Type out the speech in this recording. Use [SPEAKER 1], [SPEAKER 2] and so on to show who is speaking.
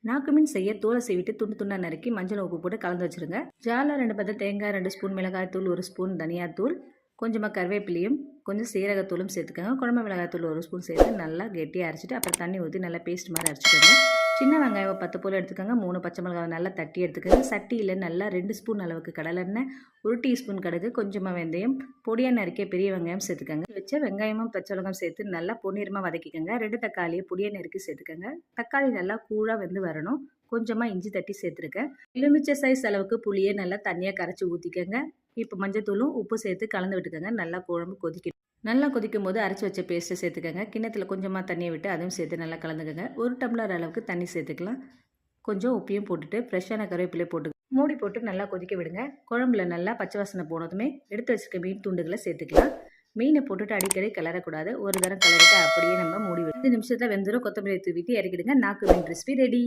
[SPEAKER 1] நாக்கு மீன் செய்ய தோலை சீவிட்டு துண்டு துண்டா நறுக்கி மஞ்சள் உப்பு போட்டு கலந்து வச்சுருங்க. ஜாலில் 2 பத்த தேங்காய், 2 ஸ்பூன் மிளகாய் தூள், 1 ஸ்பூன் தனியாத்தூள், கொஞ்சமாக கருவேப்பிலையும் கொஞ்சம் சீரகத்தூளும் சேர்த்துக்கோங்க. குழம்பு மிளகாய் தூள் 1 ஸ்பூன் சேர்த்து நல்லா கெட்டியாக அரைச்சிட்டு அப்புறம் தண்ணி ஊற்றி நல்லா பேஸ்ட் மாதிரி அரைச்சிக்கோங்க. சின்ன வெங்காயம் 10 போல் எடுத்துக்கோங்க. 3 பச்சை மிளகாய் நல்லா தட்டி எடுத்துக்கோங்க. சட்டியில் நல்லா 2 ஸ்பூன் அளவுக்கு கடலெண்ணெய், 1 டீஸ்பூன் கடுகு, கொஞ்சமாக வெந்தயம், பொடியாக நறுக்கிய பெரிய வெங்காயம் சேர்த்துக்கோங்க. வச்ச வெங்காயமும் பச்சை மிளகாயும் சேர்த்து நல்லா பொன்னிறமாக வதக்கிக்கோங்க. 2 தக்காளியை பொடியாக நறுக்கி சேர்த்துக்கோங்க. தக்காளி நல்லா கூழாக வெந்து வரணும். கொஞ்சமாக இஞ்சி தட்டி சேர்த்துருக்கேன். எலுமிச்சை சைஸ் அளவுக்கு புளியை நல்லா தண்ணியாக கரைச்சி ஊற்றிக்கோங்க. இப்போ மஞ்சத்தூளும் உப்பு சேர்த்து கலந்து விட்டுக்கோங்க. நல்லா குழம்பு கொதிக்கணும். நல்லா கொதிக்கும் போது அரைச்சி வச்ச பேஸ்ட்டை சேர்த்துக்கோங்க. கிண்ணத்தில் கொஞ்சமாக தண்ணியை விட்டு அதுவும் சேர்த்து நல்லா கலந்துக்கோங்க. 1 டம்ளர் அளவுக்கு தண்ணி சேர்த்துக்கலாம். கொஞ்சம் உப்பையும் போட்டுட்டு ஃப்ரெஷ்ஷான கருவேப்பிலையை போட்டு மூடி போட்டு நல்லா கொதிக்க விடுங்க. குழம்புல நல்லா பச்சை வாசனை போனதுமே எடுத்து வச்சுருக்க மீன் துண்டுகளை சேர்த்துக்கலாம். மீனை போட்டுட்டு அடிக்கடி கிளறக்கூடாது. ஒரு தரம் கிளறிட்டு அப்படியே நம்ம மூடி 5 நிமிஷத்தில் வெந்துடும். கொத்தமல்லி தூவிட்டு இறக்கிடுங்க. நாக்கு மீன் ரெசிபி ரெடி.